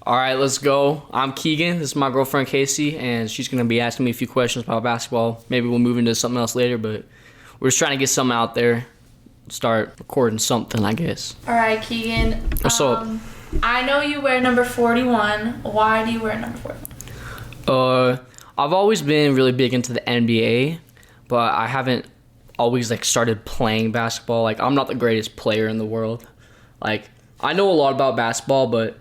All right, let's go. I'm Keegan. This is my girlfriend, Casey, and she's going to be asking me a few questions about basketball. Maybe we'll move into something else later, but we're just trying to get something out there, start recording something, I guess. All right, Keegan. What's up? I know you wear number 41. Why do you wear number 41? I've always been really big into the NBA, but I haven't always, started playing basketball. I'm not the greatest player in the world. I know a lot about basketball, but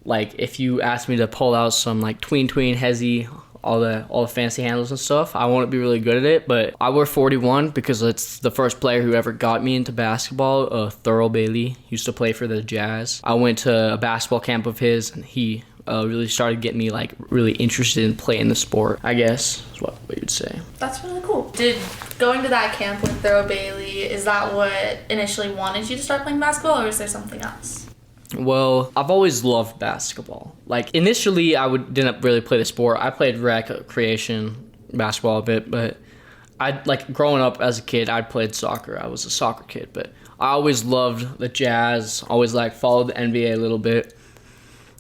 if you ask me to pull out some tween, hezzy, all the fancy handles and stuff, I won't be really good at it. But I wear 41 because it's the first player who ever got me into basketball. Thurl Bailey used to play for the Jazz. I went to a basketball camp of his, and he really started getting me really interested in playing the sport, I guess is what you'd say. That's really cool. Did going to that camp with Thurl Bailey, is that what initially wanted you to start playing basketball, or is there something else? Well, I've always loved basketball. Initially, didn't really play the sport. I played recreation basketball a bit, but growing up as a kid, I played soccer. I was a soccer kid, but I always loved the Jazz, always followed the NBA a little bit.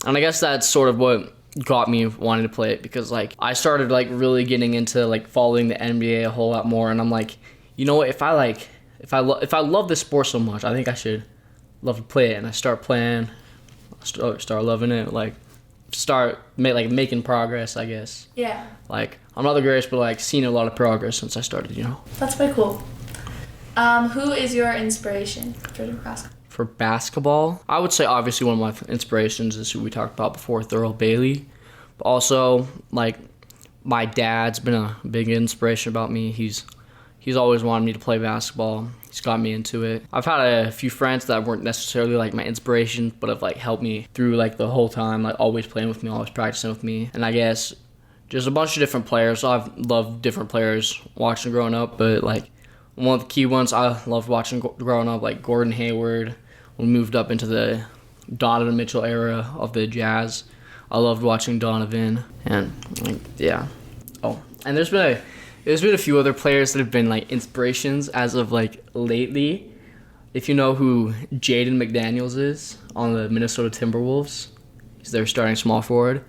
And I guess that's sort of what got me wanting to play it, because I started really getting into following the NBA a whole lot more, and I'm you know what, if I love this sport so much, I think I should love to play it. And I start playing, start loving it, making progress, I guess. Yeah. I'm not the greatest, but seen a lot of progress since I started, That's pretty cool. Who is your inspiration for basketball? For basketball, I would say obviously one of my inspirations is who we talked about before, Thurl Bailey. But also, my dad's been a big inspiration about me. He's always wanted me to play basketball. He's got me into it. I've had a few friends that weren't necessarily my inspiration, but have helped me through the whole time, always playing with me, always practicing with me. And I guess just a bunch of different players. I've loved different players watching growing up, but one of the key ones I loved watching growing up, Gordon Hayward. We moved up into the Donovan Mitchell era of the Jazz. I loved watching Donovan, and yeah. Oh, and there's been a few other players that have been inspirations as of lately. If you know who Jaden McDaniels is on the Minnesota Timberwolves, he's their starting small forward.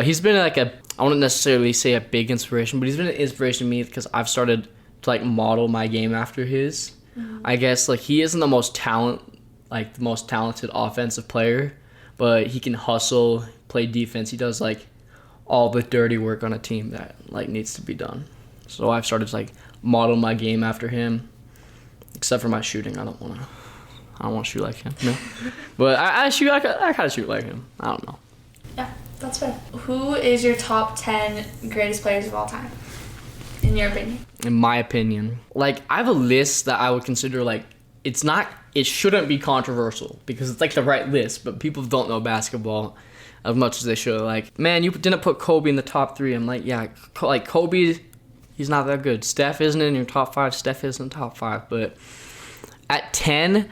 He's been I wouldn't necessarily say a big inspiration, but he's been an inspiration to me because I've started to model my game after his. Mm-hmm. I guess he isn't the most talented offensive player, but he can hustle, play defense. He does all the dirty work on a team that needs to be done. So I've started to model my game after him, except for my shooting. I don't want to shoot like him. No, but I kind of shoot like him. I don't know. Yeah, that's fair. Who is your top 10 greatest players of all time, in your opinion? In my opinion, I have a list that I would consider it shouldn't be controversial because it's the right list, but people don't know basketball as much as they should. Man, you didn't put Kobe in the top 3. I'm yeah, Kobe. He's not that good. Steph isn't in your top 5. Steph isn't top 5. But at 10,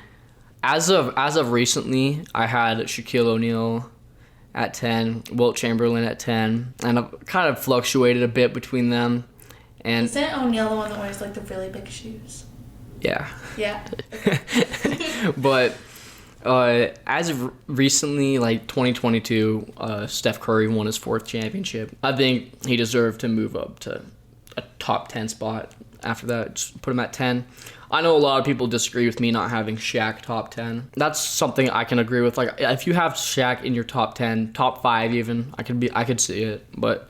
as of recently, I had Shaquille O'Neal at 10, Wilt Chamberlain at 10, and I've kind of fluctuated a bit between them. And isn't O'Neal the one that wears the really big shoes? Yeah. Yeah. But as of recently, 2022, Steph Curry won his 4th championship. I think he deserved to move up to a top 10 spot after that. Just put him at 10. I know a lot of people disagree with me not having Shaq top 10. That's something I can agree with. If you have Shaq in your top 10, top 5 even, I could see it. But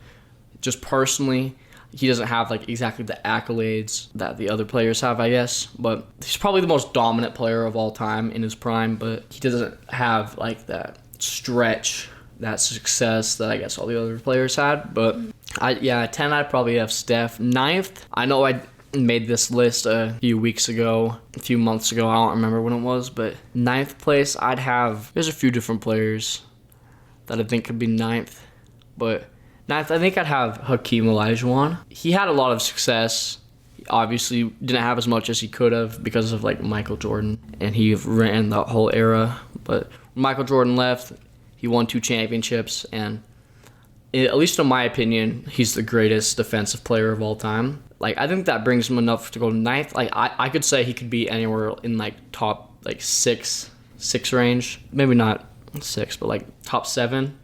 just personally, he doesn't have exactly the accolades that the other players have, I guess. But he's probably the most dominant player of all time in his prime, but he doesn't have that stretch, that success that I guess all the other players had. But 10, I'd probably have Steph. 9th, I know I made this list a few months ago, I don't remember when it was, but 9th place, there's a few different players that I think could be 9th, but 9th, I think I'd have Hakeem Olajuwon. He had a lot of success. He obviously didn't have as much as he could have because of Michael Jordan, and he ran that whole era, but when Michael Jordan left, he won 2 championships, and at least in my opinion, he's the greatest defensive player of all time. I think that brings him enough to go 9th. I could say he could be anywhere in top 6 range. Maybe not 6, but top 7.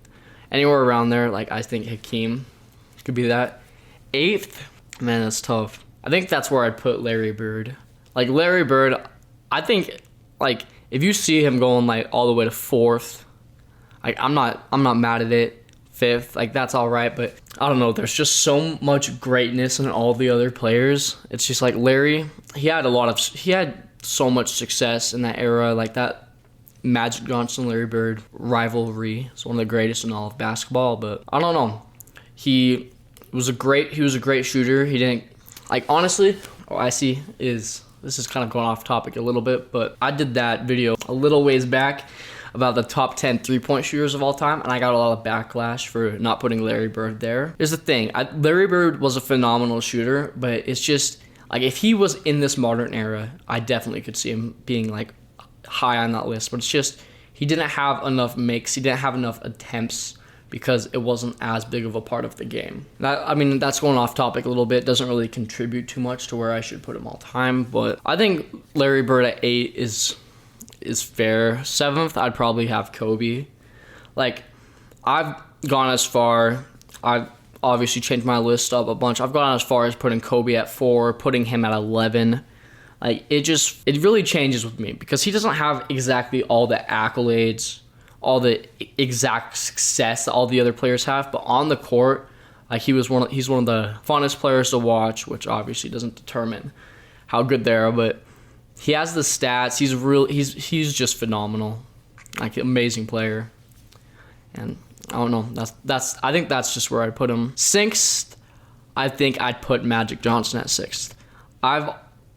anywhere around there. Like I think Hakeem could be that. 8th, man, that's tough. I think that's where I'd put Larry Bird. Like Larry Bird, I think like if you see him going like all the way to 4th, like I'm not mad at it. 5th, like that's all right, but I don't know. There's just so much greatness in all the other players. It's just like Larry. He had so much success in that era, like that Magic Johnson Larry Bird rivalry. It's one of the greatest in all of basketball. But I don't know. He was a great shooter. He didn't like honestly. What I see is this is kind of going off topic a little bit, but I did that video a little ways back about the top 10 3-point shooters of all time, and I got a lot of backlash for not putting Larry Bird there. Here's the thing. Larry Bird was a phenomenal shooter, but it's just, like, if he was in this modern era, I definitely could see him being, like, high on that list. But it's just, he didn't have enough makes. He didn't have enough attempts because it wasn't as big of a part of the game. That's going off topic a little bit. Doesn't really contribute too much to where I should put him all time. But I think Larry Bird at 8 is fair. 7th, I'd probably have Kobe. Like, I've gone as far, I've obviously changed my list up a bunch. I've gone as far as putting Kobe at 4, putting him at 11. Like, it really changes with me because he doesn't have exactly all the accolades, all the exact success that all the other players have, but on the court, like he's one of the funnest players to watch, which obviously doesn't determine how good they are, but he has the stats. He's just phenomenal, like amazing player. And I don't know. I think that's just where I'd put him. 6th, I think I'd put Magic Johnson at 6th. I've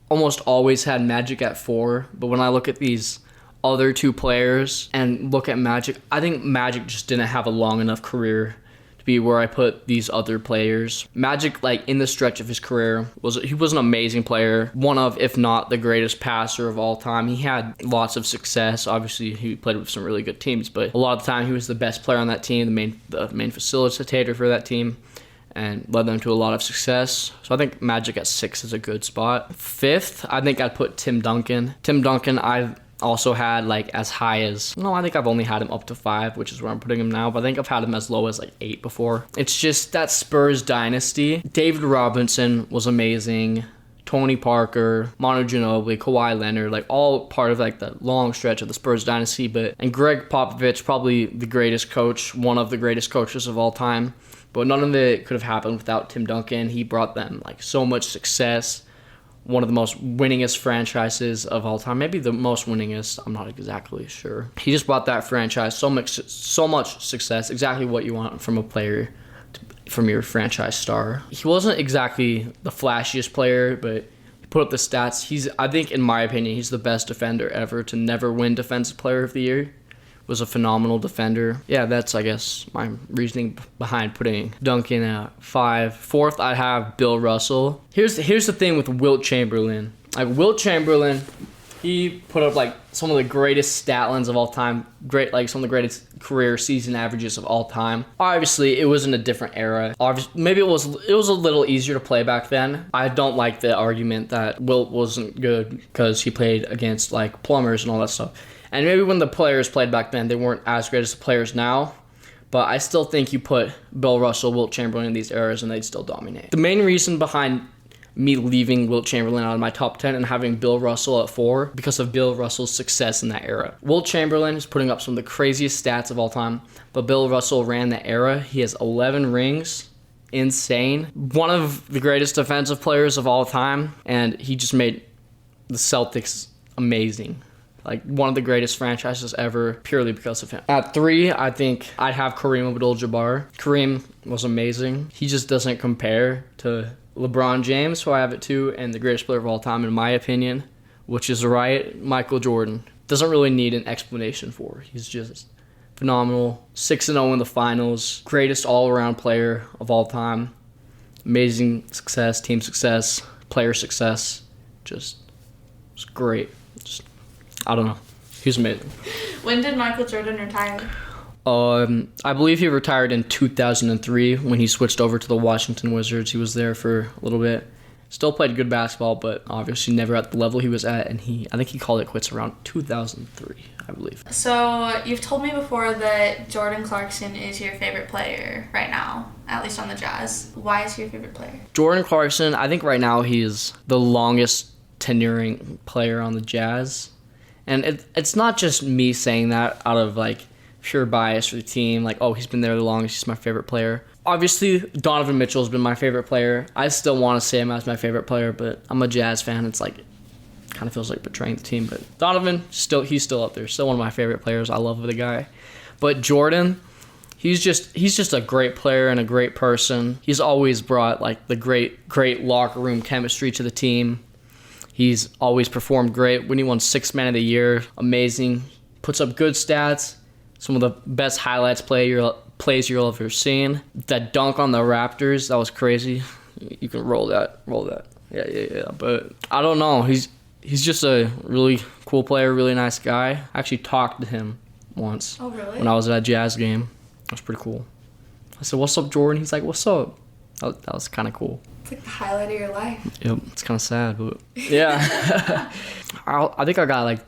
almost always had Magic at 4, but when I look at these other 2 players and look at Magic, I think Magic just didn't have a long enough career to be where I put these other players. Magic, like in the stretch of his career, he was an amazing player, one of, if not the greatest passer of all time. He had lots of success. Obviously, he played with some really good teams, but a lot of the time he was the best player on that team, the main facilitator for that team, and led them to a lot of success. So I think Magic at 6 is a good spot. 5th, I think I'd put Tim Duncan. Tim Duncan, I've also had like as high as, no, I think I've only had him up to 5, which is where I'm putting him now, but I think I've had him as low as like 8 before. It's just that Spurs dynasty. David Robinson was amazing. Tony Parker, Manu Ginobili, Kawhi Leonard, like all part of like the long stretch of the Spurs dynasty. And Greg Popovich, probably the greatest coach, one of the greatest coaches of all time. But none of it could have happened without Tim Duncan. He brought them like so much success. One of the most winningest franchises of all time. Maybe the most winningest. I'm not exactly sure. He just brought that franchise so much success. Exactly what you want from a player, from your franchise star. He wasn't exactly the flashiest player, but he put up the stats. I think, in my opinion, he's the best defender ever to never win Defensive Player of the Year. Was a phenomenal defender. Yeah, that's, I guess, my reasoning behind putting Duncan at 5. 4th, I have Bill Russell. Here's the thing with Wilt Chamberlain. Like, Wilt Chamberlain, he put up, like, some of the greatest stat lines of all time. Some of the greatest career season averages of all time. Obviously, it was in a different era. Maybe it was a little easier to play back then. I don't like the argument that Wilt wasn't good because he played against, like, plumbers and all that stuff. And maybe when the players played back then, they weren't as great as the players now. But I still think you put Bill Russell, Wilt Chamberlain in these eras, and they'd still dominate. The main reason behind me leaving Wilt Chamberlain out of my top 10 and having Bill Russell at 4, because of Bill Russell's success in that era. Wilt Chamberlain is putting up some of the craziest stats of all time, but Bill Russell ran that era. He has 11 rings. Insane. One of the greatest defensive players of all time, and he just made the Celtics amazing. Like, one of the greatest franchises ever, purely because of him. At 3, I think I'd have Kareem Abdul-Jabbar. Kareem was amazing. He just doesn't compare to LeBron James, who I have at 2, and the greatest player of all time, in my opinion, which is right, Michael Jordan. Doesn't really need an explanation for. He's just phenomenal. 6-0 in the finals. Greatest all-around player of all time. Amazing success, team success, player success. Just great. I don't know. He was amazing. When did Michael Jordan retire? I believe he retired in 2003 when he switched over to the Washington Wizards. He was there for a little bit. Still played good basketball, but obviously never at the level he was at. And I think he called it quits around 2003. I believe. So you've told me before that Jordan Clarkson is your favorite player right now, at least on the Jazz. Why is he your favorite player? Jordan Clarkson, I think right now he is the longest tenuring player on the Jazz. And it's not just me saying that out of like pure bias for the team, like, oh, he's been there the longest, he's my favorite player. Obviously, Donovan Mitchell's been my favorite player. I still want to say him as my favorite player, but I'm a Jazz fan. It's like, kind of feels like betraying the team. But Donovan, he's still up there. Still one of my favorite players. I love the guy. But Jordan, he's just a great player and a great person. He's always brought like the great locker room chemistry to the team. He's always performed great. When he won 6th Man of the Year, amazing. Puts up good stats. Some of the best highlights plays you'll ever seen. That dunk on the Raptors, that was crazy. You can roll that. Yeah. But I don't know. He's just a really cool player, really nice guy. I actually talked to him once. Oh, really? When I was at a Jazz game. That was pretty cool. I said, "What's up, Jordan?" He's like, "What's up?" That was kind of cool. It's like the highlight of your life. Yep, it's kind of sad, but yeah. I think I got like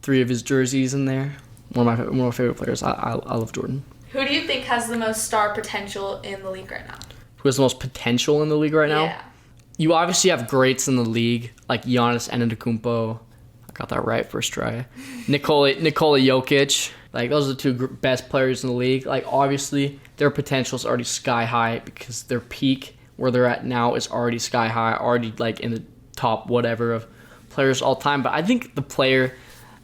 3 of his jerseys in there. One of my favorite players. I love Jordan. Who do you think has the most star potential in the league right now? Who has the most potential in the league right now? Yeah. You obviously have greats in the league, like Giannis Antetokounmpo. I got that right first try. Nikola Jokic. Like, those are the 2 best players in the league. Like, obviously, their potential is already sky high because their peak, where they're at now, is already sky high, already, like, in the top whatever of players all time. But I think the player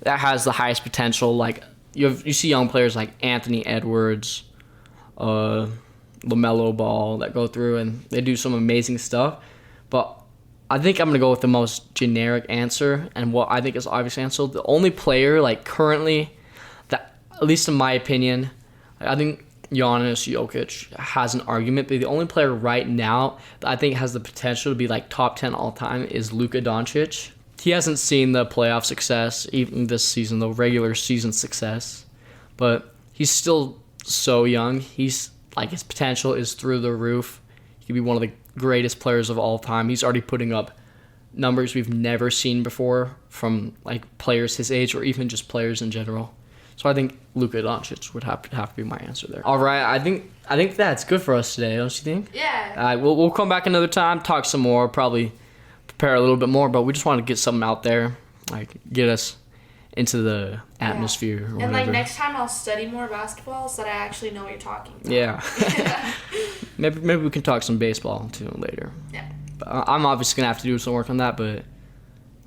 that has the highest potential, like, you see young players like Anthony Edwards, LaMelo Ball that go through and they do some amazing stuff. But I think I'm going to go with the most generic answer and what I think is obvious answer. The only player, like, currently that, at least in my opinion, I think Giannis Jokic has an argument, but the only player right now that I think has the potential to be like top 10 all time is Luka Doncic. He hasn't seen the playoff success, even this season, the regular season success, but he's still so young. He's like, his potential is through the roof. He could be one of the greatest players of all time. He's already putting up numbers we've never seen before from like players his age or even just players in general. So I think Luka Doncic would have to be my answer there. All right, I think that's good for us today, don't you think? Yeah. We'll come back another time, talk some more, probably prepare a little bit more, but we just want to get something out there, like get us into the atmosphere or whatever. And like next time I'll study more basketball so that I actually know what you're talking about. Yeah. maybe we can talk some baseball too later. Yeah. But I'm obviously gonna have to do some work on that, but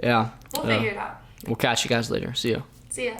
yeah. We'll figure it out. We'll catch you guys later. See ya. See ya.